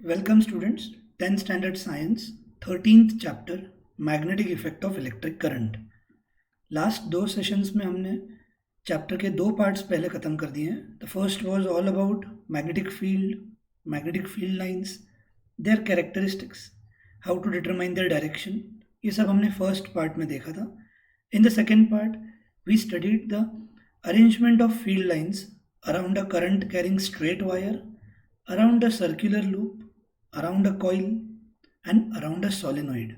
Welcome students, 10th standard science, 13th chapter, magnetic effect of electric current. Last दो sessions में हमने chapter के दो पार्ट्स पहले ख़त्म कर दिए हैं। The first was all about magnetic field lines, their characteristics, how to determine their direction. ये सब हमने फर्स्ट पार्ट में देखा था। In the second part we studied the arrangement of field lines around a current carrying straight wire, around a circular loop, around a coil and around a solenoid।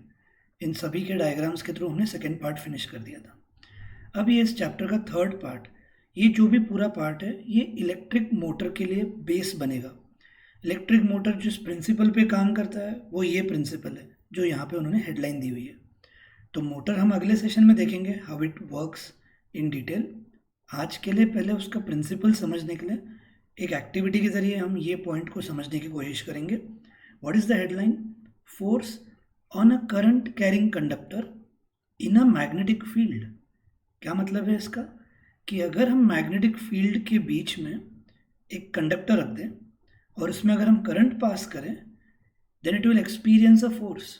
इन सभी के diagrams के through हमने second part finish कर दिया था। अब ये इस चैप्टर का थर्ड पार्ट, ये जो भी पूरा पार्ट है ये इलेक्ट्रिक मोटर के लिए बेस बनेगा। इलेक्ट्रिक मोटर जिस प्रिंसिपल पे काम करता है वो ये प्रिंसिपल है जो यहाँ पे उन्होंने हेडलाइन दी हुई है। तो मोटर हम अगले सेशन में देखेंगे how it works in detail. आज के लिए पहले उसका प्रिंसिपल समझने के लिए एक एक्टिविटी के जरिए हम ये पॉइंट को समझने की कोशिश करेंगे। What is the headline? Force on a current carrying conductor in a magnetic field. क्या मतलब है इसका? कि अगर हम मैग्नेटिक फील्ड के बीच में एक कंडक्टर रख दें और उसमें अगर हम करंट पास करें then it will experience a force.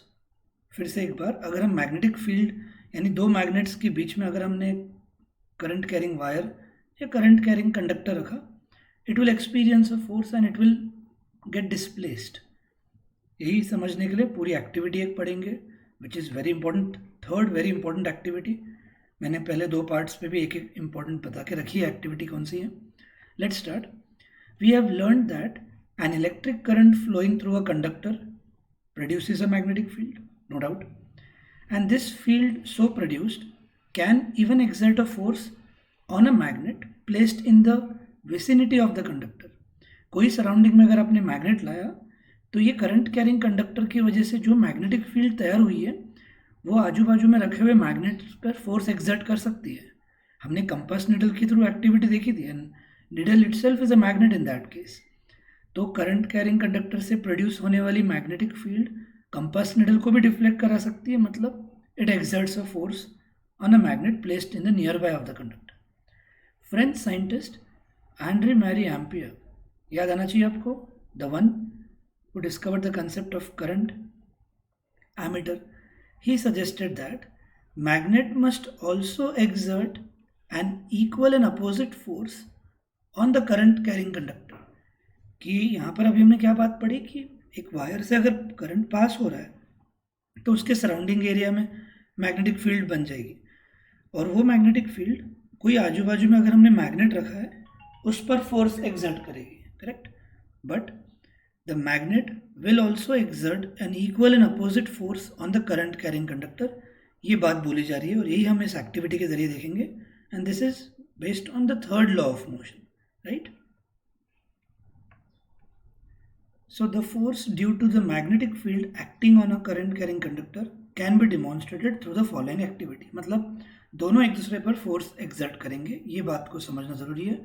फिर से एक बार, अगर हम मैग्नेटिक फील्ड यानी दो मैग्नेट्स के बीच में अगर हमने करंट कैरिंग वायर या करंट कैरिंग कंडक्टर रखा, it will experience a force and it will get displaced। यही समझने के लिए पूरी एक्टिविटी एक पढ़ेंगे which is very important, third very important activity. मैंने पहले दो पार्ट्स पे भी एक एक इंपॉर्टेंट बता के रखी है एक्टिविटी कौन सी है। Let's start. We have learn that an electric current flowing through a conductor produces a magnetic field, no doubt, and this field so produced can even exert a force on a magnet placed in the vicinity of the conductor. कोई surrounding में अगर आपने magnet लाया तो ये current carrying conductor की वजह से जो मैग्नेटिक फील्ड तैयार हुई है वो आजू बाजू में रखे हुए मैग्नेट पर फोर्स एक्सर्ट कर सकती है। हमने कंपास निडल के थ्रू एक्टिविटी देखी थी and needle itself is a magnet in that case. तो करंट कैरिंग कंडक्टर से प्रोड्यूस होने वाली मैग्नेटिक फील्ड कंपास निडल को भी डिफ्लेक्ट करा सकती है, मतलब it exerts a force on a magnet placed in the nearby of the conductor. French scientist Andre Marie Ampere, याद आना चाहिए आपको, the one who discovered the concept of current ammeter. He suggested that magnet must also exert an equal and opposite force on the current carrying conductor. कि यहाँ पर अभी हमने क्या बात पढ़ी कि एक वायर से अगर करंट पास हो रहा है तो उसके सराउंडिंग एरिया में मैग्नेटिक फील्ड बन जाएगी, और वो मैग्नेटिक फील्ड कोई आजू बाजू में अगर हमने मैग्नेट रखा है उस पर फोर्स एक्सर्ट करेगी, correct. But the magnet will also exert an equal and opposite force on the current carrying conductor. ये बात बोली जा रही है और यही हम इस एक्टिविटी के जरिए देखेंगे, and this is based on the third law of motion, right. So the force due to the magnetic field acting on a current carrying conductor can be demonstrated through the following activity। मतलब दोनों एक दूसरे पर force exert करेंगे, ये बात को समझना ज़रूरी है।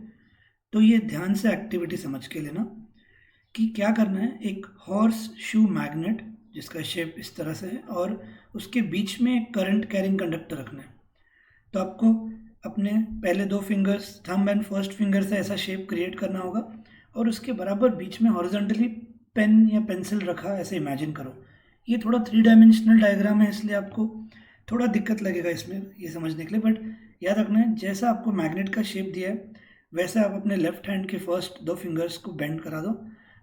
तो ये ध्यान से एक्टिविटी समझ के लेना कि क्या करना है। एक हॉर्स शू मैग्नेट जिसका शेप इस तरह से है और उसके बीच में एक करंट कैरिंग कंडक्टर रखना है। तो आपको अपने पहले दो fingers, thumb and first finger से ऐसा शेप क्रिएट करना होगा और उसके बराबर बीच में हॉरिजॉन्टली पेन या पेंसिल रखा, ऐसे इमेजिन करो। ये थोड़ा 3 डायमेंशनल डायग्राम है इसलिए आपको थोड़ा दिक्कत लगेगा इसमें ये समझने के लिए, बट याद रखना है जैसा आपको मैग्नेट का शेप दिया है वैसे आप अपने लेफ्ट हैंड के फर्स्ट दो फिंगर्स को बेंड करा दो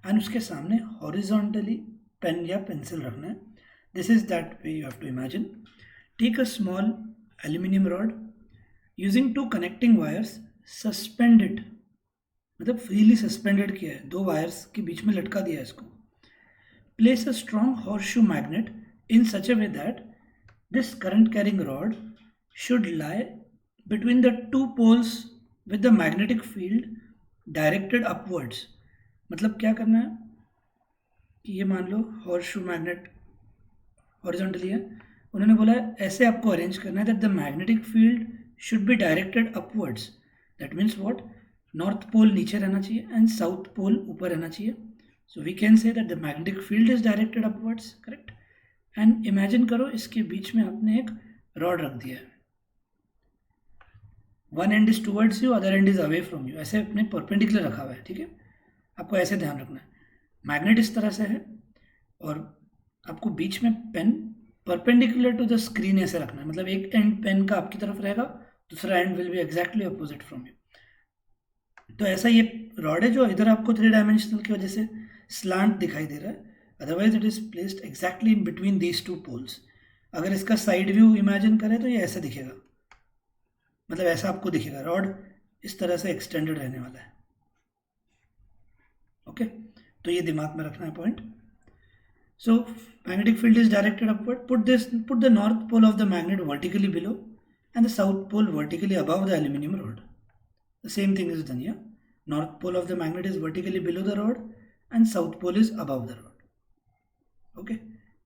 एंड उसके सामने हॉरिजॉन्टली पेन या पेंसिल रखना है। This is that way you have to imagine. Take a small aluminium rod using 2 connecting wires, suspend it, मतलब फ्रीली सस्पेंडेड किया है, 2 वायर्स के बीच में लटका दिया है इसको। Place a strong horseshoe magnet in such a way that this current carrying rod should lie between the 2 poles with the magnetic field directed upwards. मतलब क्या करना है कि ये मान लो हॉर्सशू मैग्नेट हॉरिजॉन्टली है, उन्होंने बोला है ऐसे आपको अरेंज करना है that the magnetic field should be directed upwards. That means what? North pole नीचे रहना चाहिए एंड साउथ पोल ऊपर रहना चाहिए। So we can say that the magnetic field is directed upwards, correct. And imagine करो इसके बीच में आपने एक रॉड रख दिया है, one end is towards you, other end is away from you, ऐसे अपने परपेंडिकुलर रखा हुआ है, ठीक है। आपको ऐसे ध्यान रखना है। मैग्नेट इस तरह से है और आपको बीच में pen perpendicular to the screen ऐसे रखना है, मतलब एक एंड पेन का आपकी तरफ रहेगा, दूसरा and will B exactly opposite from you. तो ऐसा ये रॉड है जो इधर आपको 3 डायमेंशनल की वजह से स्लांट दिखाई दे रहा है, otherwise it is placed exactly in between these 2 poles. अगर इसका साइड व्यू इमेजिन करें तो ये ऐसा दिखेगा, मतलब ऐसा आपको दिखेगा, रॉड इस तरह से एक्सटेंडेड रहने वाला है। ओके, तो ये दिमाग में रखना है point. So magnetic field is directed upward. Put the north pole of the magnet vertically below and the south pole vertically above the aluminum rod. The same thing is done here. North pole of the magnet is vertically below the rod and south pole is above the rod. Okay.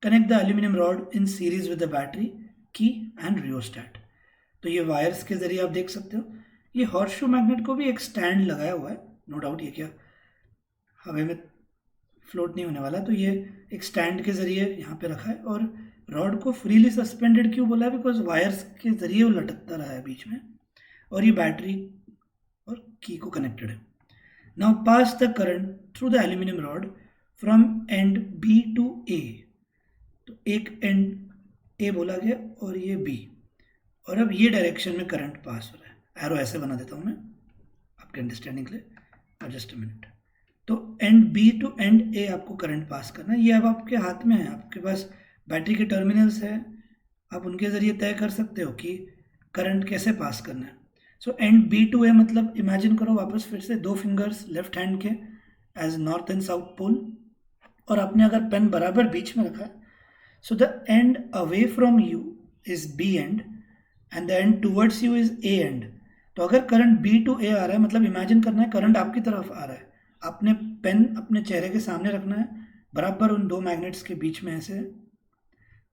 Connect the aluminum rod in series with the battery, key and rheostat. तो ये wires के जरिए आप देख सकते हो। ये horseshoe magnet को भी एक स्टैंड लगाया हुआ है, नो डाउट ये क्या हवा में फ्लोट नहीं होने वाला, तो ये एक स्टैंड के जरिए यहाँ पे रखा है। और रॉड को फ्रीली सस्पेंडेड क्यों बोला है, बिकॉज वायर्स के जरिए वो लटकता रहा है बीच में, और ये बैटरी और की को कनेक्टेड है। Now pass the current through the aluminium rod from end B to A. तो एक एंड ए बोला गया और ये बी, और अब ये डायरेक्शन में करंट पास हो रहा है। एरो ऐसे बना देता हूँ मैं आपके अंडरस्टैंडिंग के लिए, और जस्ट अ मिनट। तो एंड बी टू एंड ए आपको करंट पास करना है। ये अब आपके हाथ में है, आपके पास बैटरी के टर्मिनल्स है, आप उनके ज़रिए तय कर सकते हो कि करंट कैसे पास करना है। So end B to A मतलब इमेजिन करो वापस फिर से 2 फिंगर्स लेफ्ट हैंड के as north and south pole, और आपने अगर पेन बराबर बीच में रखा है, so the end away from you is B end and the end towards you is A end. तो अगर करंट बी टू ए आ रहा है, मतलब इमेजिन करना है करंट आपकी तरफ आ रहा है, आपने पेन अपने चेहरे के सामने रखना है बराबर उन 2 मैग्नेट्स के बीच में ऐसे।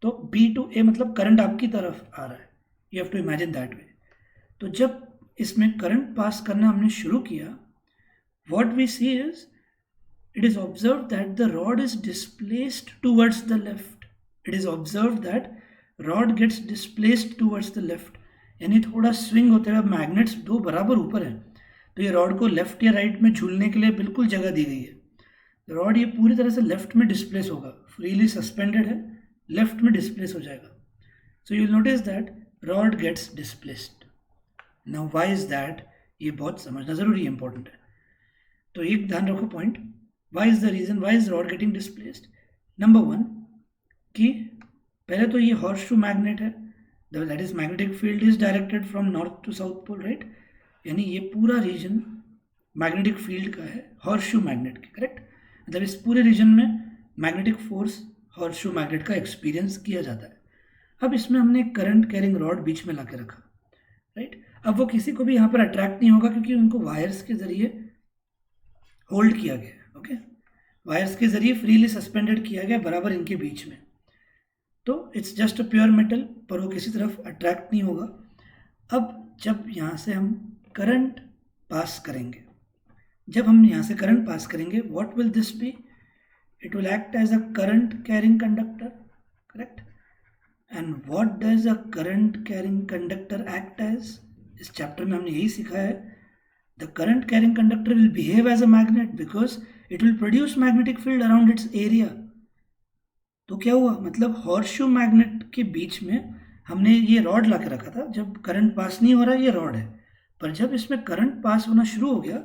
तो बी टू ए मतलब करंट आपकी तरफ आ रहा है, you have to imagine that way. तो जब इसमें करंट पास करना हमने शुरू किया, what we see is it is observe that the rod is displaced towards the left. It is observe that rod gets displaced towards the left, यानी थोड़ा swing होते हुए मैग्नेट्स 2 बराबर ऊपर हैं, तो ये रॉड को लेफ्ट या राइट में झूलने के लिए बिल्कुल जगह दी गई है। रॉड ये पूरी तरह से लेफ्ट में डिस्प्लेस होगा, फ्रीली सस्पेंडेड है, लेफ्ट में डिस्प्लेस हो जाएगा। So you will notice that rod gets displaced. Now why is that, ये बहुत समझना जरूरी है, इंपॉर्टेंट है। तो एक ध्यान रखो point, why is the reason, why is rod getting displaced. Number 1 कि पहले तो ये हॉर्सशू मैग्नेट है, that is magnetic field is directed from north to south pole, right, यानी ये पूरा रीजन मैग्नेटिक फील्ड का है हॉर्सशू मैग्नेट के, करेक्ट। मतलब इस पूरे रीजन में मैग्नेटिक फोर्स हॉर्सशू मैग्नेट का एक्सपीरियंस किया जाता है। अब इसमें हमने करंट कैरिंग रॉड बीच में लाके रखा, राइट। अब वो किसी को भी यहाँ पर अट्रैक्ट नहीं होगा क्योंकि उनको वायर्स के जरिए होल्ड किया गया, ओके, वायर्स के जरिए फ्रीली सस्पेंडेड किया गया बराबर इनके बीच में। तो it's just a pure metal, पर वो किसी तरफ अट्रैक्ट नहीं होगा। अब जब यहाँ से हम करंट पास करेंगे, जब हम यहाँ से करंट पास करेंगे, what will this be, it will act as a current carrying conductor, correct. And what does a current carrying conductor act as, इस चैप्टर में हमने यही सीखा है, the current carrying conductor will behave as a magnet because it will produce magnetic field around its area. तो क्या हुआ, मतलब हॉर्सशू मैग्नेट के बीच में हमने ये रॉड ला के रखा था, जब करंट पास नहीं हो रहा है ये रॉड है, पर जब इसमें करंट पास होना शुरू हो गया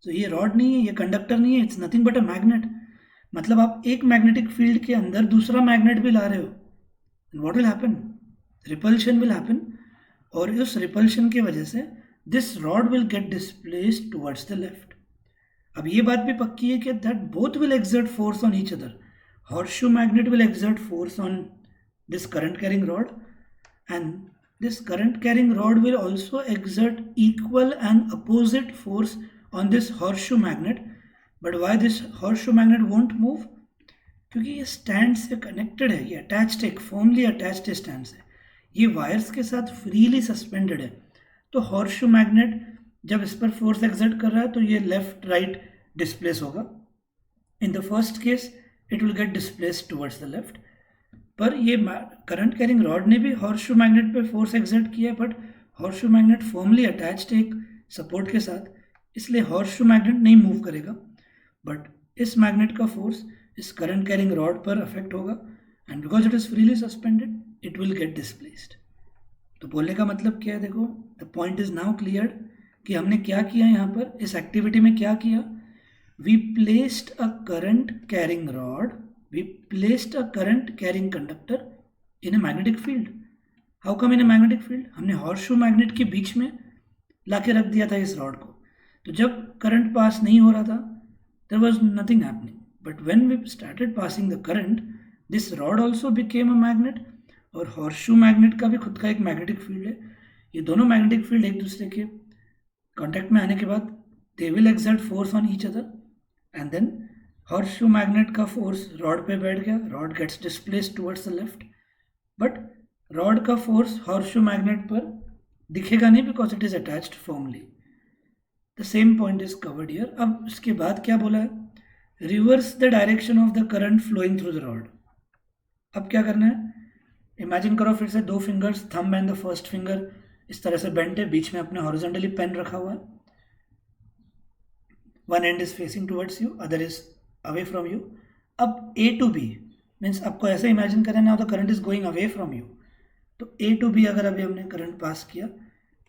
तो ये रॉड नहीं है, ये कंडक्टर नहीं है, it's nothing but a magnet. मतलब आप एक मैग्नेटिक फील्ड के अंदर दूसरा मैग्नेट भी ला रहे हो, what will happen, repulsion will happen, और उस रिपल्शन की वजह से this rod will get displaced towards the left. अब ये बात भी पक्की है कि that both will exert force on each other, horseshoe magnet will exert force on this current carrying rod, and this current carrying rod will also exert equal and opposite force on this horseshoe magnet. But why this horseshoe magnet won't move, क्योंकि ये stand से connected है, ये attached है, formally attached है stand से, ये wires के साथ फ्रीली सस्पेंडेड है। तो हॉर्सशू मैग्नेट जब इस पर फोर्स एक्सर्ट कर रहा है तो ये लेफ्ट राइट डिस्प्लेस होगा। In the first case it will get displaced towards the left. पर ये करंट कैरिंग रॉड ने भी हॉर्सशू मैग्नेट पे फोर्स एक्सर्ट किया है, but horseshoe magnet formally attached है एक सपोर्ट के साथ, इसलिए हॉर्सशू मैग्नेट नहीं मूव करेगा। बट इस मैग्नेट का फोर्स इस करंट कैरिंग रॉड पर अफेक्ट होगा and because it is freely suspended it will get displaced. तो बोलने का मतलब क्या है, देखो the point is now clear कि हमने क्या किया यहाँ पर इस एक्टिविटी में, क्या किया, we placed a current carrying rod, we placed a current carrying conductor in a magnetic field. How come in a magnetic field? हमने हॉर्सशू मैग्नेट के बीच में लाके रख दिया था इस रॉड को। तो जब करंट पास नहीं हो रहा था there was nothing happening, but when we started passing the current this rod also became a magnet. और हॉर्सशू मैग्नेट का भी खुद का एक मैग्नेटिक फील्ड है। ये दोनों मैग्नेटिक फील्ड एक दूसरे के कांटेक्ट में आने के बाद they will exert force on each other and then horseshoe magnet का फोर्स रॉड पे बैठ गया, rod gets displaced towards the left, but rod का फोर्स हॉर्सशू मैग्नेट पर दिखेगा नहीं because it is attached formally. The same point is covered here. अब इसके बाद क्या बोला है, reverse the direction of the current flowing through the rod. अब क्या करना है, इमेजिन करो फिर से दो fingers, thumb and the first finger इस तरह से बेंट है, बीच में अपने हॉरिजॉन्टली पेन रखा हुआ है, one end is facing towards you, other is away from you. अब ए टू बी मीन्स आपको ऐसे इमेजिन करना है the current is going away from you. तो ए टू बी अगर अभी हमने करंट पास किया,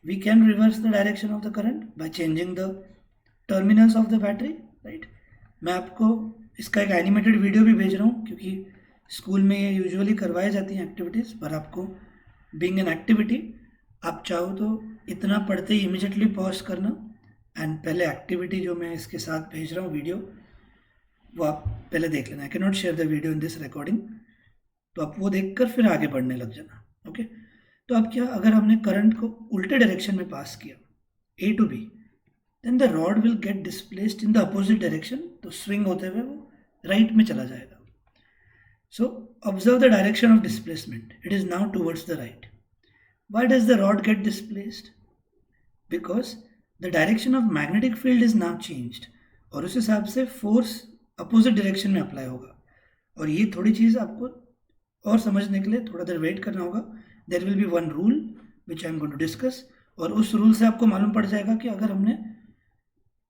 we can reverse the direction of the current by changing the terminals of the battery, right. मैं आपको इसका एक एनिमेटेड वीडियो भी भेज रहा हूँ क्योंकि स्कूल में ये यूजुअली करवाई जाती हैं एक्टिविटीज़, पर आपको बीइंग एन एक्टिविटी आप चाहो तो इतना पढ़ते ही इमीडिएटली पॉज करना एंड पहले एक्टिविटी जो मैं इसके साथ भेज रहा हूँ वीडियो वो आप पहले देख लेना। I can not share the video in this recording, तो आप वो देखकर फिर आगे बढ़ने लग जाना, ओके। तो अब क्या, अगर हमने करंट को उल्टे डायरेक्शन में पास किया A to B, then the rod will get displaced in the opposite direction, तो स्विंग होते हुए वो राइट में चला जाएगा। So observe the direction of displacement, it is now towards the right. Why does the rod get displaced? Because the direction of magnetic field is now changed, और उस हिसाब से फोर्स अपोजिट डायरेक्शन में apply होगा। और ये थोड़ी चीज़ आपको और समझने के लिए थोड़ा देर वेट करना होगा। There will be one rule which I am going to discuss, और उस रूल से आपको मालूम पड़ जाएगा कि अगर हमने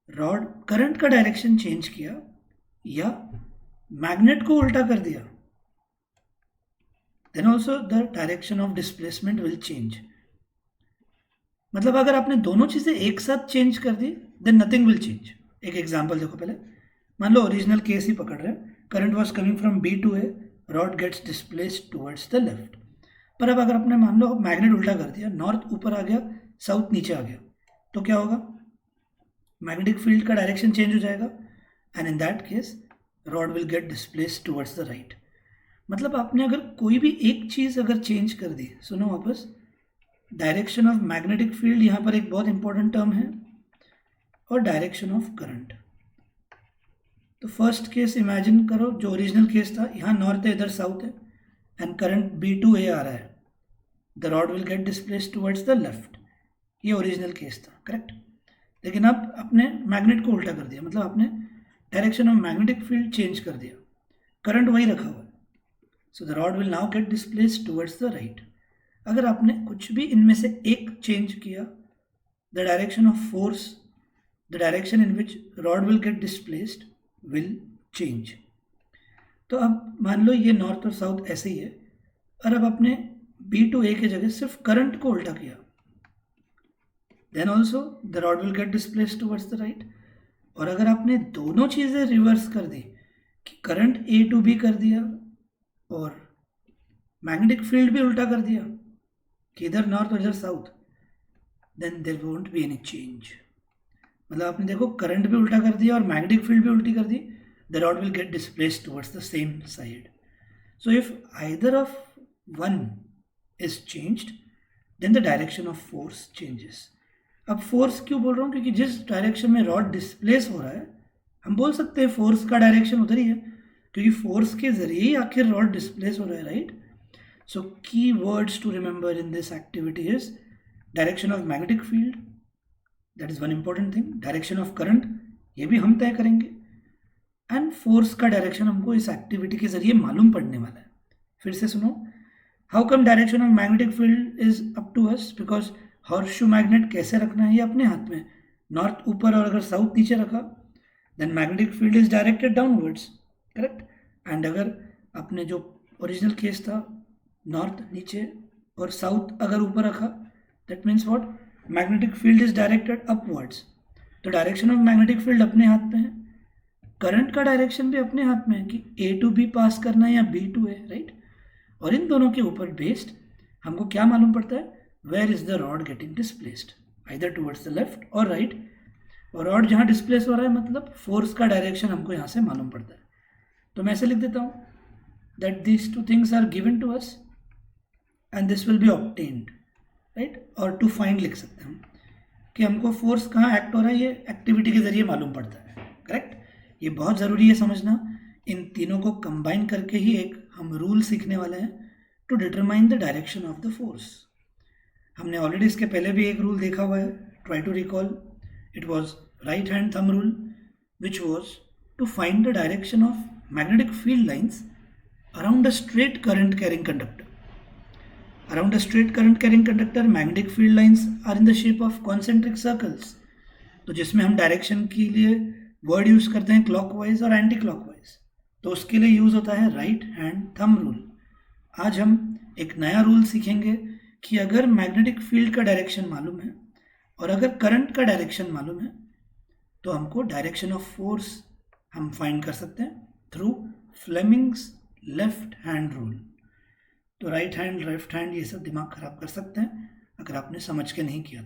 रॉड करंट का डायरेक्शन चेंज किया या मैग्नेट को उल्टा कर दिया, then also the direction of displacement will change. मतलब अगर आपने दोनों चीज़ें एक साथ चेंज कर दी देन नथिंग विल चेंज। एक एग्जाम्पल देखो पहले, मान लो ओरिजिनल केस ही पकड़ रहे हैं, current was coming from B to A, rod gets displaced towards the left. पर अब अगर आपने मान लो मैग्नेट उल्टा कर दिया, नॉर्थ ऊपर आ गया, साउथ नीचे आ गया, तो क्या होगा, मैग्नेटिक फील्ड का डायरेक्शन चेंज हो जाएगा and in that case rod will get displaced towards the right. मतलब आपने अगर कोई भी एक चीज़ अगर चेंज कर दी, सुनो वापस, डायरेक्शन ऑफ मैग्नेटिक फील्ड यहाँ पर एक बहुत इंपॉर्टेंट टर्म है, और डायरेक्शन ऑफ करंट। तो फर्स्ट केस इमेजिन करो, जो ओरिजिनल केस था, यहाँ नॉर्थ है इधर साउथ है and current B to A आ रहा है, the rod will get displaced towards the left. ये ओरिजिनल केस था, करेक्ट। लेकिन अब आपने मैग्नेट को उल्टा कर दिया, मतलब आपने direction of magnetic field change कर दिया, करंट वही रखा हुआ है, so the rod will now get displaced towards the right. अगर आपने कुछ भी इनमें से एक चेंज किया, the direction of force, the direction in which rod will get displaced will change. तो अब मान लो ये नॉर्थ और साउथ ऐसे ही है, और अब आपने बी टू ए की जगह सिर्फ करंट को उल्टा किया, then also the rod will get displaced towards the right. और अगर आपने दोनों चीज़ें रिवर्स कर दी कि करंट ए टू बी कर दिया और मैग्नेटिक फील्ड भी उल्टा कर दिया कि इधर नॉर्थ और इधर south, then there won't be any change. मतलब आपने देखो करंट भी उल्टा कर दिया और मैग्नेटिक फील्ड भी उल्टी कर दी, the rod will get displaced towards the same side. So if either of one is changed, then the direction of force changes. अब फोर्स क्यों बोल रहा हूँ, क्योंकि जिस डायरेक्शन में रॉड डिस्प्लेस हो रहा है, हम बोल सकते हैं फोर्स का डायरेक्शन उधर ही है, क्योंकि फोर्स के जरिए ही आखिर रॉड डिस्प्लेस हो रहा है, right. So key words to remember in this activity is direction of magnetic field, that is one important thing, direction of current, ये भी हम तय करेंगे, एंड फोर्स का डायरेक्शन हमको इस एक्टिविटी के जरिए मालूम पड़ने वाला है। फिर से सुनो, how come direction of magnetic field is up to us, because horseshoe magnet कैसे रखना है ये अपने हाथ में, नॉर्थ ऊपर और अगर साउथ नीचे रखा then magnetic field is directed downwards, correct. And अगर अपने जो ओरिजिनल केस था नॉर्थ नीचे और साउथ अगर ऊपर रखा, that means what, magnetic field is directed upwards, तो डायरेक्शन ऑफ मैग्नेटिक फील्ड अपने हाथ में है, करंट का डायरेक्शन भी अपने हाथ में है कि ए टू बी पास करना है या बी टू ए, राइट। और इन दोनों के ऊपर बेस्ड हमको क्या मालूम पड़ता है, where is the rod getting displaced, either towards the left और राइट, और रॉड जहाँ डिस्प्लेस हो रहा है मतलब फोर्स का डायरेक्शन हमको यहाँ से मालूम पड़ता है। तो मैं ऐसे लिख देता हूँ that these two things are given to us and this will be obtained, right. और टू फाइंड लिख सकते हैं हम कि हमको फोर्स कहाँ एक्ट हो रहा है, ये एक्टिविटी के जरिए मालूम पड़ता है, करेक्ट। ये बहुत ज़रूरी है समझना, इन तीनों को कंबाइन करके ही एक हम रूल सीखने वाले हैं to determine the direction of the force. हमने ऑलरेडी इसके पहले भी एक रूल देखा हुआ है, try to recall, it was right hand thumb rule, which was to find the direction of magnetic field lines around a straight current carrying conductor. Around a straight current carrying conductor, magnetic field lines are in the shape of concentric circles. तो जिसमें हम direction के लिए word use करते हैं clockwise और anti clockwise, तो उसके लिए यूज होता है राइट हैंड थंब रूल। आज हम एक नया रूल सीखेंगे कि अगर मैग्नेटिक फील्ड का डायरेक्शन मालूम है और अगर करंट का डायरेक्शन मालूम है तो हमको डायरेक्शन ऑफ फोर्स हम फाइंड कर सकते हैं through Fleming's left hand rule. तो राइट हैंड लेफ्ट हैंड ये सब दिमाग खराब कर सकते हैं अगर आपने समझ के नहीं किया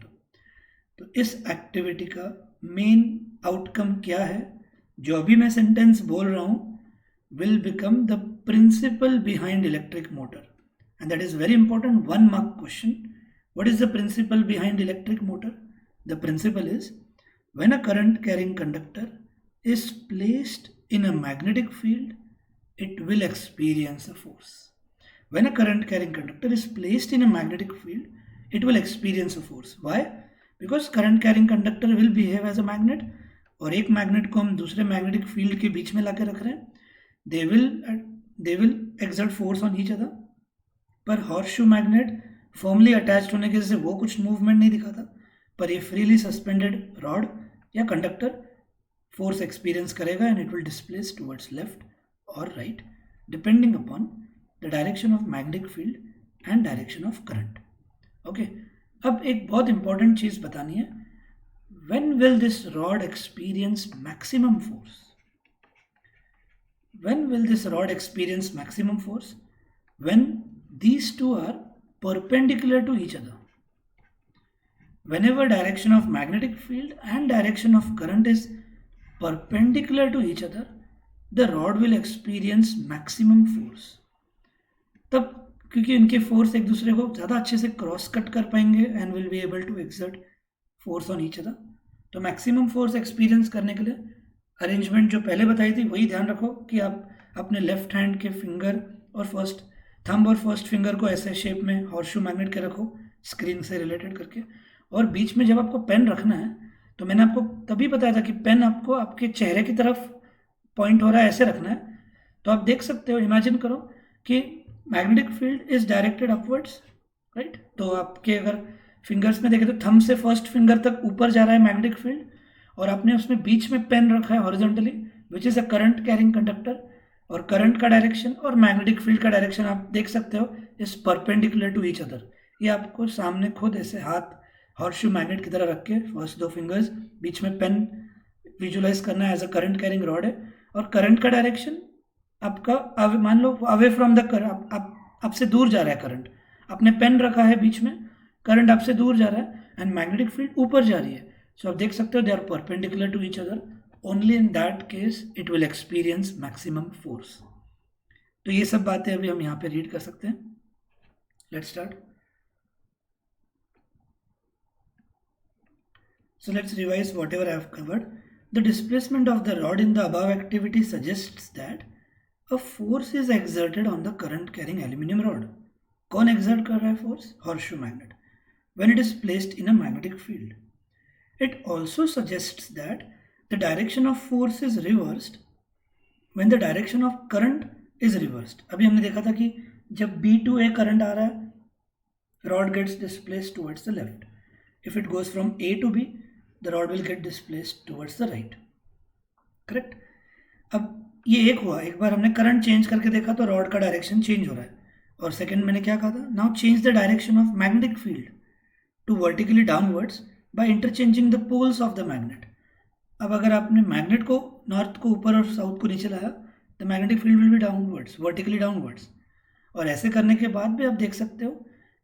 तो इस एक्टिविटी का मेन आउटकम क्या है, जो अभी मैं सेंटेंस बोल रहा हूँ will become the principle behind electric motor, and that is very important 1 mark question. What is the principle behind electric motor? The principle is when a current carrying conductor is placed in a magnetic field it will experience a force. When a current carrying conductor is placed in a magnetic field, it will experience a force. Why? Because current carrying conductor will behave as a magnet, और एक magnet को हम दूसरे magnetic field के बीच में लाके रख रहे हैं, they will exert force on each other. पर हॉर्सशू मैग्नेट फर्मली अटैच्ड होने की वजह से वो कुछ मूवमेंट नहीं दिखाता, पर ये फ्रीली सस्पेंडेड रॉड या कंडक्टर फोर्स एक्सपीरियंस करेगा and it will displace towards left or right depending upon the direction of magnetic field and direction of current. Okay, अब एक बहुत इंपॉर्टेंट चीज बतानी है, when will this rod experience maximum force? When will this rod experience maximum force? When these two are perpendicular to each other. Whenever direction of magnetic field and direction of current is perpendicular to each other, the rod will experience maximum force. तब क्योंकि इनके force एक दूसरे को ज़्यादा अच्छे से cross cut कर पाएंगे and will be able to exert force on each other. तो मैक्सिमम फोर्स एक्सपीरियंस करने के लिए अरेंजमेंट जो पहले बताई थी वही ध्यान रखो कि आप अपने लेफ्ट हैंड के फिंगर और फर्स्ट थंब और फर्स्ट फिंगर को ऐसे शेप में हॉर्सशू मैग्नेट के रखो स्क्रीन से रिलेटेड करके, और बीच में जब आपको पेन रखना है तो मैंने आपको तभी बताया था कि पेन आपको आपके चेहरे की तरफ पॉइंट हो रहा है ऐसे रखना है। तो आप देख सकते हो, इमेजिन करो कि magnetic field is directed upwards, right. तो आपके अगर फिंगर्स में देखें तो थंब से फर्स्ट फिंगर तक ऊपर जा रहा है मैग्नेटिक फील्ड, और आपने उसमें बीच में पेन रखा है horizontally which is a current carrying conductor, और करंट का डायरेक्शन और मैग्नेटिक फील्ड का डायरेक्शन आप देख सकते हो is perpendicular to each other. ये आपको सामने खुद ऐसे हाथ हॉर्सशू मैग्नेट की तरह रख के फर्स्ट 2 फिंगर्स बीच में पेन विजुलाइज करना है as a current carrying rod है, और करंट का डायरेक्शन आपका मान लो अवे फ्रॉम द करंट, आपसे दूर जा रहा है करंट, आपने पेन रखा है बीच में, करंट आपसे दूर जा रहा है एंड मैग्नेटिक फील्ड ऊपर जा रही है। सो आप देख सकते हो they are perpendicular to each other, only in that case it will experience maximum force. तो ये सब बातें अभी हम यहाँ पे रीड कर सकते हैं। Let's start. So let's revise whatever I have covered. The displacement of the rod in the above activity suggests that a force is exerted on the current carrying aluminum rod. कौन exert कर रहा है force? Horseshoe magnet. When it is placed in a magnetic field. It also suggests that the direction of force is reversed when the direction of current is reversed. अभी हमने देखा था कि जब B to A current आ रहा है, rod gets displaced towards the left. If it goes from A to B, the rod will get displaced towards the right. Correct? अब ये एक हुआ, एक बार हमने करंट चेंज करके देखा तो रॉड का डायरेक्शन चेंज हो रहा है। और सेकंड मैंने क्या कहा था, now change the direction of magnetic field to vertically downwards by interchanging the poles of the magnet. अब अगर आपने मैग्नेट को नॉर्थ को ऊपर और साउथ को नीचे लाया, the magnetic field will be downwards, vertically downwards. और ऐसे करने के बाद भी आप देख सकते हो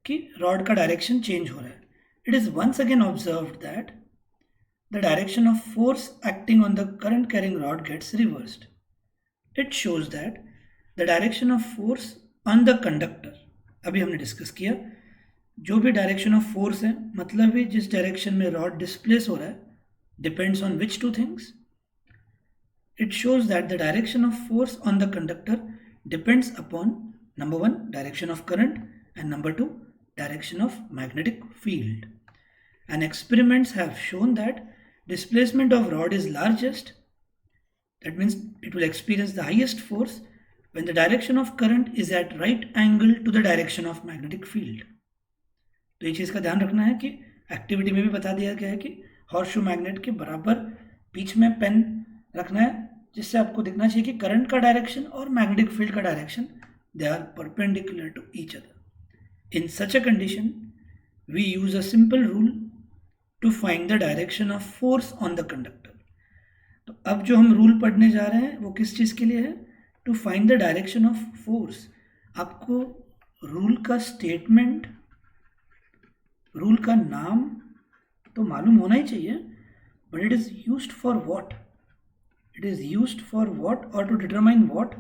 कि रॉड का डायरेक्शन चेंज हो रहा है। It is once again observed that the direction of force acting on the current carrying rod gets reversed. It shows that the direction of force on the conductor, अभी हमने discuss किया, जो भी direction of force है, मतलब भी जिस direction में रॉड डिस्प्लेस हो रहा है, depends on which two things. It shows that the direction of force on the conductor depends upon number 1 direction of current and number 2 direction of magnetic field. And experiments have shown that displacement of rod is largest, that means it will experience the highest force when the direction of current is at right angle to the direction of magnetic field. तो ये चीज़ का ध्यान रखना है कि activity में भी बता दिया गया है कि हॉर्सशू मैग्नेट के बराबर बीच में पेन रखना है, जिससे आपको दिखना चाहिए कि करंट का डायरेक्शन और मैग्नेटिक फील्ड का direction they are perpendicular to each other. In such a condition we use a simple rule to find the direction of force on the conductor. तो अब जो हम रूल पढ़ने जा रहे हैं वो किस चीज़ के लिए है? To find the direction of force. आपको रूल का स्टेटमेंट, रूल का नाम तो मालूम होना ही चाहिए, but it is used for what, it is used for what और टू डिटरमाइन व्हाट,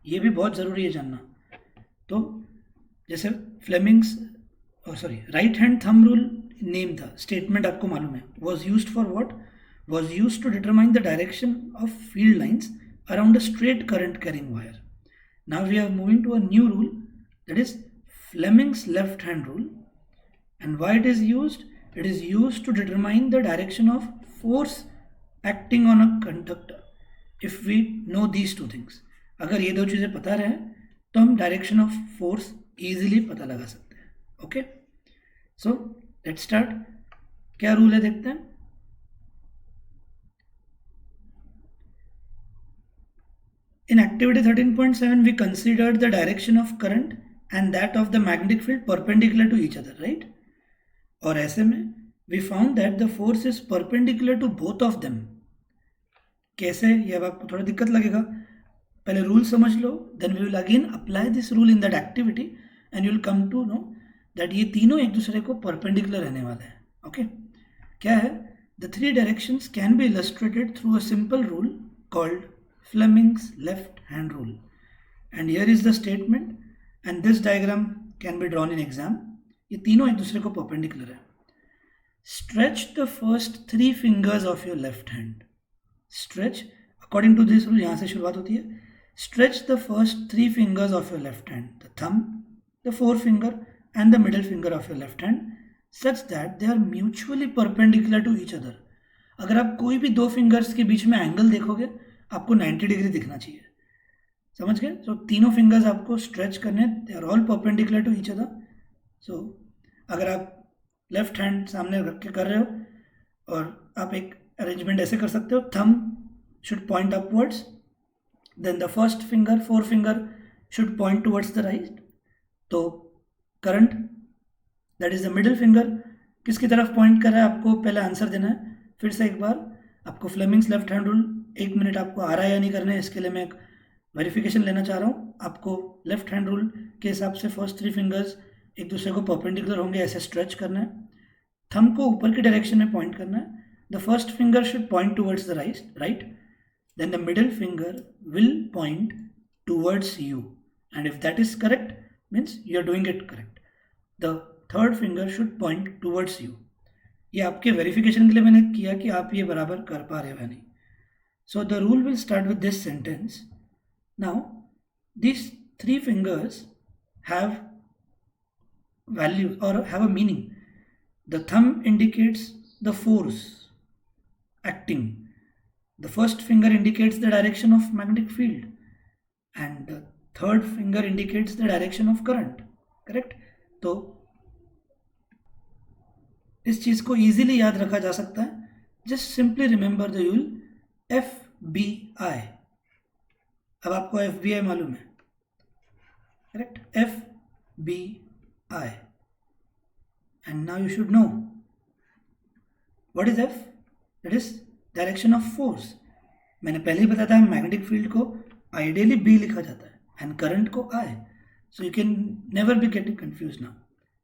ये भी बहुत ज़रूरी है जानना. तो जैसे Fleming's right hand thumb rule name था, स्टेटमेंट आपको मालूम है, was used for what, was used to determine the direction of field lines around a straight current carrying wire. Now we are moving to a new rule, that is Fleming's left hand rule. And why it is used? It is used to determine the direction of force acting on a conductor. If we know these two things, अगर ये दो चीज़ें पता रहे तो हम direction of force easily पता लगा सकते हैं. Okay, so let's start. क्या रूल है देखते हैं. In activity 13.7 we considered the direction of current and that of the magnetic field perpendicular to each other, right? और ऐसे में we found that the force is perpendicular to both of them. कैसे, ये अब आपको थोड़ा दिक्कत लगेगा. पहले रूल समझ लो, then we will again apply this rule in that activity and you will come to know that ये तीनों एक दूसरे को परपेंडिकुलर रहने वाले हैं. ओके, क्या है? The three directions can be illustrated through a simple rule called Fleming's left hand rule. And here is the statement and this diagram can be drawn in exam. ये तीनों एक दूसरे को परपेंडिकुलर है. Stretch the first 3 fingers of your left hand. Stretch according to this rule यहाँ से शुरुआत होती है. Stretch the first 3 fingers of your left hand, the thumb, the फोरफिंगर and the middle finger of your left hand, such that they are mutually perpendicular to each other. अगर आप कोई भी 2 fingers के बीच में एंगल देखोगे, आपको 90 डिग्री दिखना चाहिए. समझ गए? सो तीनों फिंगर्स आपको स्ट्रेच करने, they are all perpendicular to each other. So अगर आप लेफ्ट हैंड सामने रख के कर रहे हो और आप एक अरेंजमेंट ऐसे कर सकते हो, thumb should point upwards, then the first finger, forefinger should point towards the right. तो current, that is the middle finger, किसकी तरफ पॉइंट कर रहा है, आपको पहले आंसर देना है. फिर से एक बार आपको Fleming's left hand rule 1 minute आपको आ रहा है या नहीं करना है, इसके लिए मैं एक वेरिफिकेशन लेना चाह रहा हूँ. आपको लेफ्ट हैंड रूल के हिसाब से फर्स्ट 3 फिंगर्स एक दूसरे को परपेंडिकुलर होंगे, ऐसे स्ट्रेच करना है. थंब को ऊपर की डायरेक्शन में पॉइंट करना है. The first finger should point towards the right, then the middle finger will point towards you, and if that is correct means you are doing it correct. The third finger should point towards you. ये आपके verification के लिए मैंने किया कि आप ये बराबर कर पा रहे हो या नहीं. So the rule will start with this sentence. Now these 3 fingers have values or have a meaning. The thumb indicates the force acting. The first finger indicates the direction of magnetic field, and the third finger indicates the direction of current. Correct? तो इस चीज को easily याद रखा जा सकता है. Just simply remember the rule FBI. अब आपको FBI मालूम है, correct? FBI, and now you should know what is F? That is direction of force. मैंने पहले ही बताया था मैग्नेटिक फील्ड को आइडियली B लिखा जाता है एंड करंट को I, so you can never be getting confuse now.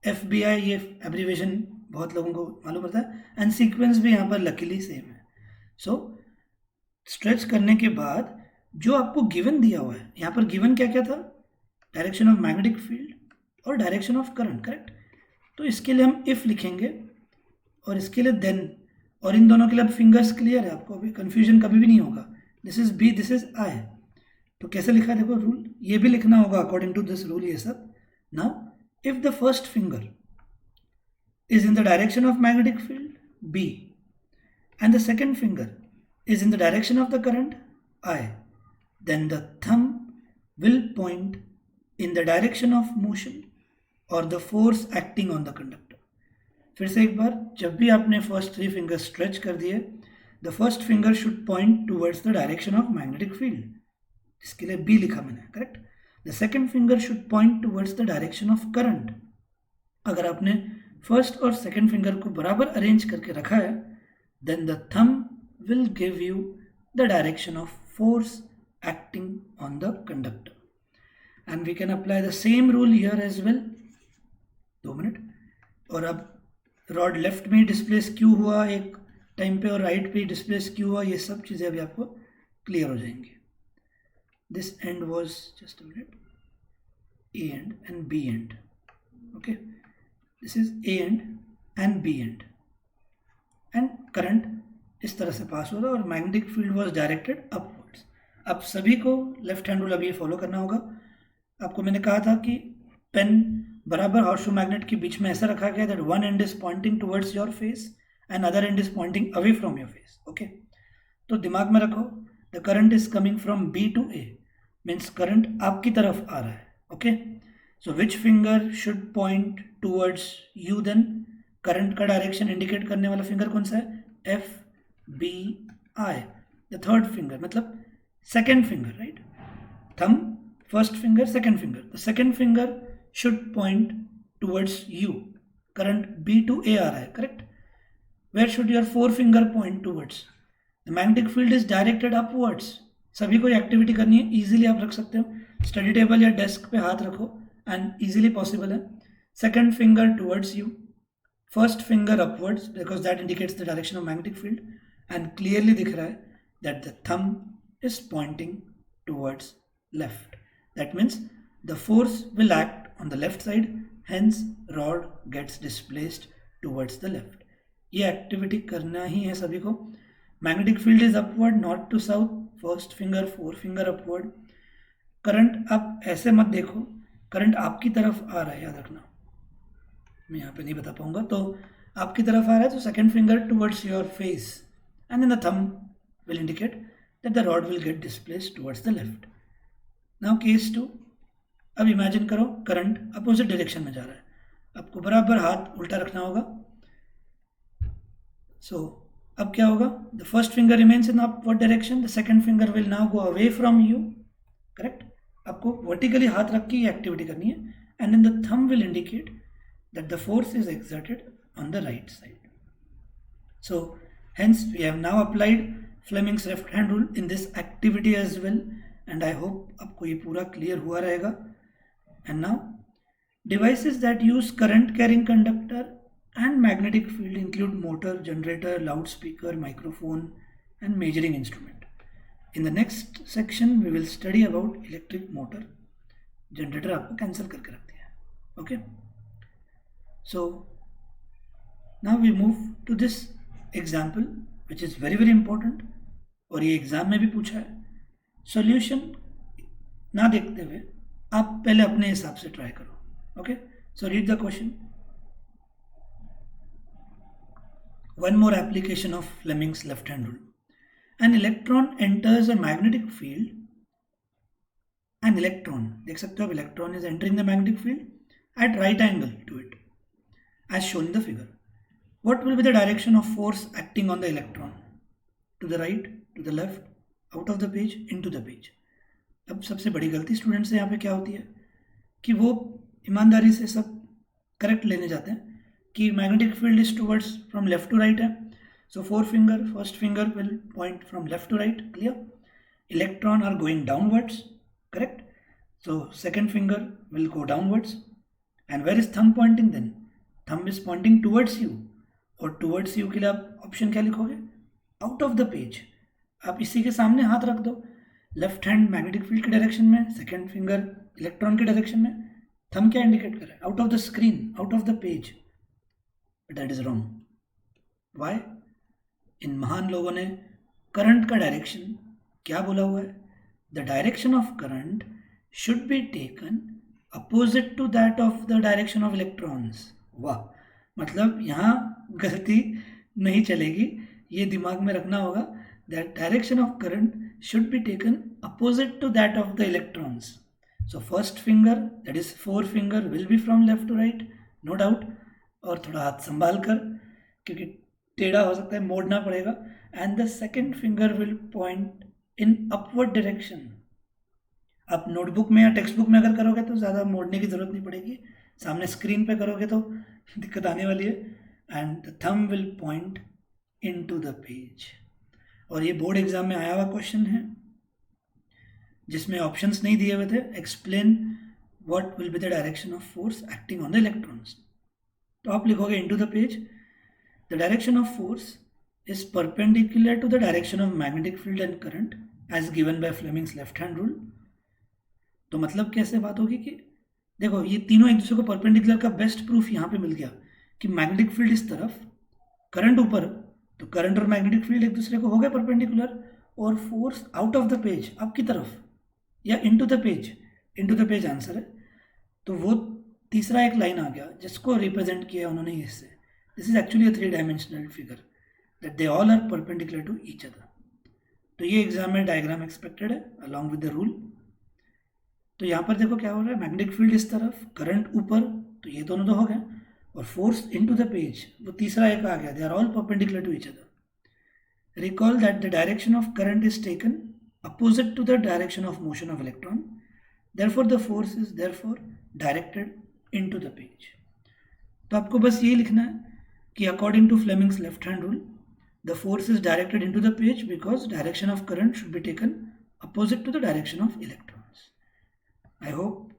FBI ये एब्रीवेशन बहुत लोगों को मालूम पड़ता है एंड सीक्वेंस भी यहाँ पर लकीली सेम है. सो स्ट्रेच करने के बाद जो आपको गिवन दिया हुआ है, यहाँ पर गिवन क्या क्या था? डायरेक्शन ऑफ मैग्नेटिक फील्ड और डायरेक्शन ऑफ करंट, करेक्ट? तो इसके लिए हम इफ लिखेंगे और इसके लिए देन, और इन दोनों के लिए अब फिंगर्स क्लियर है, आपको अभी कंफ्यूजन कभी भी नहीं होगा. This is B, this is I. तो कैसे लिखा है देखो रूल, ये भी लिखना होगा अकॉर्डिंग टू दिस रूल ये सब. Now if the first finger is in the direction of magnetic field B and the second finger is in the direction of the current I, then the thumb will point in the direction of motion or the force acting on the conductor. फिर से एक बार, जब भी आपने first 3 finger stretch कर दिए, the first finger should point towards the direction of magnetic field, इसके लिए B लिखा मैंने, correct? The second finger should point towards the direction of current. अगर आपने फर्स्ट और सेकेंड फिंगर को बराबर अरेंज करके रखा है, then the thumb will give you the direction of force acting on the conductor. And we can apply the same rule here as well. 2 minute. और अब रॉड लेफ्ट में displace क्यों हुआ एक टाइम पे और राइट पे डिस्प्लेस क्यों हुआ, ये सब चीज़ें अभी आपको क्लियर हो जाएंगी. This and was just a minute, A end and B end. Okay, this is A end and B end, and current इस तरह से पास हो रहा है और magnetic field was directed upwards. अब सभी को लेफ्ट हैंड रूल अभी फॉलो करना होगा. आपको मैंने कहा था कि पेन बराबर हॉर्सशू मैग्नेट के बीच में ऐसा रखा गया that one end is pointing towards your face and other end is pointing away from your face. Okay, तो दिमाग में रखो, the current is coming from B to A, means current आपकी तरफ आ रहा है. Okay, so which finger should point towards you then? Current का डायरेक्शन इंडिकेट करने वाला फिंगर कौन सा है? FBI, द थर्ड फिंगर, मतलब second finger, right? Thumb first finger, second finger. The second finger should point towards you. Current B to A आ रहा है, correct? Where should your fore finger point towards? The magnetic field is directed upwards. सभी को activity करनी है, easily आप रख सकते हो. स्टडी टेबल या डेस्क पे हाथ रखो एंड इजीली पॉसिबल है. Second finger towards you, first finger upwards because that indicates the direction of magnetic field, and clearly दिख रहा है that the thumb is pointing towards left. That means the force will act on the left side, hence rod gets displaced towards the left. ये activity करना ही है सभी को. Magnetic field is upward not to south, first finger fore finger upward. Current आप ऐसे मत देखो, करंट आपकी तरफ आ रहा है, याद रखना. मैं यहाँ पे नहीं बता पाऊंगा, तो आपकी तरफ आ रहा है तो second finger towards your face and then the thumb will indicate that the rod will get displaced towards the left. Now case 2. अब इमेजिन करो करंट अपोजिट डायरेक्शन में जा रहा है, आपको बराबर हाथ उल्टा रखना होगा. सो अब क्या होगा? The first finger remains in upward direction, the second finger will now go away from you, correct? आपको वर्टिकली हाथ रख के ये एक्टिविटी करनी है, and then the thumb will indicate that the force is exerted on the right side. So hence we have now applied Fleming's left hand rule in this activity as well, and I hope आपको ये पूरा clear हुआ रहेगा. And now devices that use current carrying conductor and magnetic field include motor, generator, loudspeaker, microphone and measuring instrument. In the next section we will study about electric motor. Generator आपको cancel करके रख दिया है. Okay, so now we move to this example which is very important और ये exam में भी पूछा है. सॉल्यूशन ना देखते हुए आप पहले अपने हिसाब से ट्राई करो. Okay, so read the question. One more application of Fleming's left-hand rule. An electron enters a magnetic field. An electron, देख सकते हो, electron is entering the magnetic field at right angle to it, as shown in the figure. What will be the direction of force acting on the electron? To the right, to the left, out of the page, into the page. अब सबसे बड़ी गलती student से यहाँ पे क्या होती है कि वो ईमानदारी से सब करेक्ट लेने जाते हैं कि magnetic field is towards from left to right है, so first finger will point from left to right, clear. Electron are going downwards, correct. So second finger will go downwards. And where is thumb pointing then? Thumb is pointing towards you, और towards you के लिए आप option क्या लिखोगे? Out of the page. आप इसी के सामने हाथ रख दो, लेफ्ट हैंड मैग्नेटिक फील्ड के डायरेक्शन में, सेकेंड फिंगर इलेक्ट्रॉन के डायरेक्शन में. थंब क्या इंडिकेट कर रहा है? Out of the screen, out of the page. But that is wrong. Why? इन महान लोगों ने करंट का डायरेक्शन क्या बोला हुआ है? The direction of current should be taken opposite to that of the direction of electrons. वाह, मतलब यहाँ गलती नहीं चलेगी, ये दिमाग में रखना होगा. That direction of current should be taken opposite to that of the electrons. So first finger, that is forefinger, will be from left to right, no doubt. और थोड़ा हाथ संभाल कर, क्योंकि टेढ़ा हो सकता है, मोड़ना पड़ेगा. And the second finger will point in upward direction. आप नोटबुक में या टेक्स्ट बुक में अगर करोगे तो ज़्यादा मोड़ने की ज़रूरत नहीं पड़ेगी, सामने स्क्रीन पे करोगे तो दिक्कत आने वाली है. And the thumb will point into the page. और ये बोर्ड एग्जाम में आया हुआ क्वेश्चन है जिसमें ऑप्शंस नहीं दिए हुए थे. Explain what will be the direction of force acting on the electrons. तो आप लिखोगे into the page, the direction of force is perpendicular to the direction of magnetic field and current as given by Fleming's left hand rule. तो मतलब कैसे बात होगी कि देखो ये तीनों एक दूसरे को परपेंडिकुलर का बेस्ट प्रूफ यहाँ पे मिल गया कि मैग्नेटिक फील्ड इस तरफ, करंट ऊपर, तो करंट और मैग्नेटिक फील्ड एक दूसरे को हो गए परपेंडिकुलर. और force out of the page, आपकी तरफ, या इनटू द पेज आंसर है. तो वो तीसरा एक लाइन आ गया जिसको रिप्रेजेंट किया उन्होंने इससे. This is actually a 3 dimensional figure that they all are perpendicular to each other. तो ये एग्जाम में डायग्राम एक्सपेक्टेड है अलॉन्ग विद द रूल. तो यहाँ पर देखो क्या हो रहा है, मैग्नेटिक फील्ड इस तरफ, करंट ऊपर, तो ये दोनों तो हो गए, और फोर्स इनटू द पेज वो तीसरा एक आ गया. They are all perpendicular to each other. Recall that the direction of current is taken opposite to the direction of motion of electron, therefore the force is therefore directed into the page. तो आपको बस ये लिखना है कि according to Fleming's left hand rule the force is directed into the page because direction of current should be taken opposite to the direction of electrons. I hope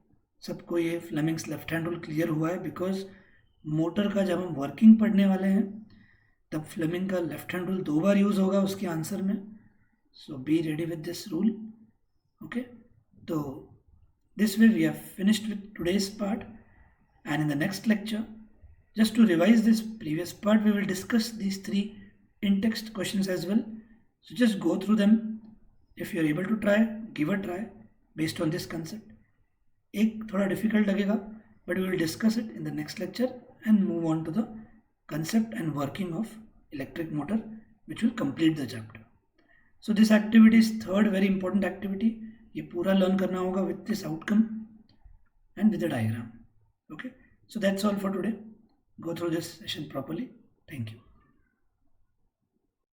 सबको ये Fleming's left hand rule clear हुआ है, because motor का जब हम working पढ़ने वाले हैं तब फ्लेमिंग का लेफ्ट हैंड रूल 2 बार यूज होगा उसके आंसर में. So be ready with this rule. Okay, तो this way we have finished with today's part, and in the next lecture, just to revise this previous part, we will discuss these 3 in-text questions as well. So just go through them. If you are able to try, give a try based on this concept. एक थोड़ा difficult लगेगा, but we will discuss it in the next lecture and move on to the concept and working of electric motor, which will complete the chapter. So this activity is 3rd very important activity. ये पूरा learn करना होगा with this outcome and with the diagram. Okay, so that's all for today. Go through this session properly. Thank you.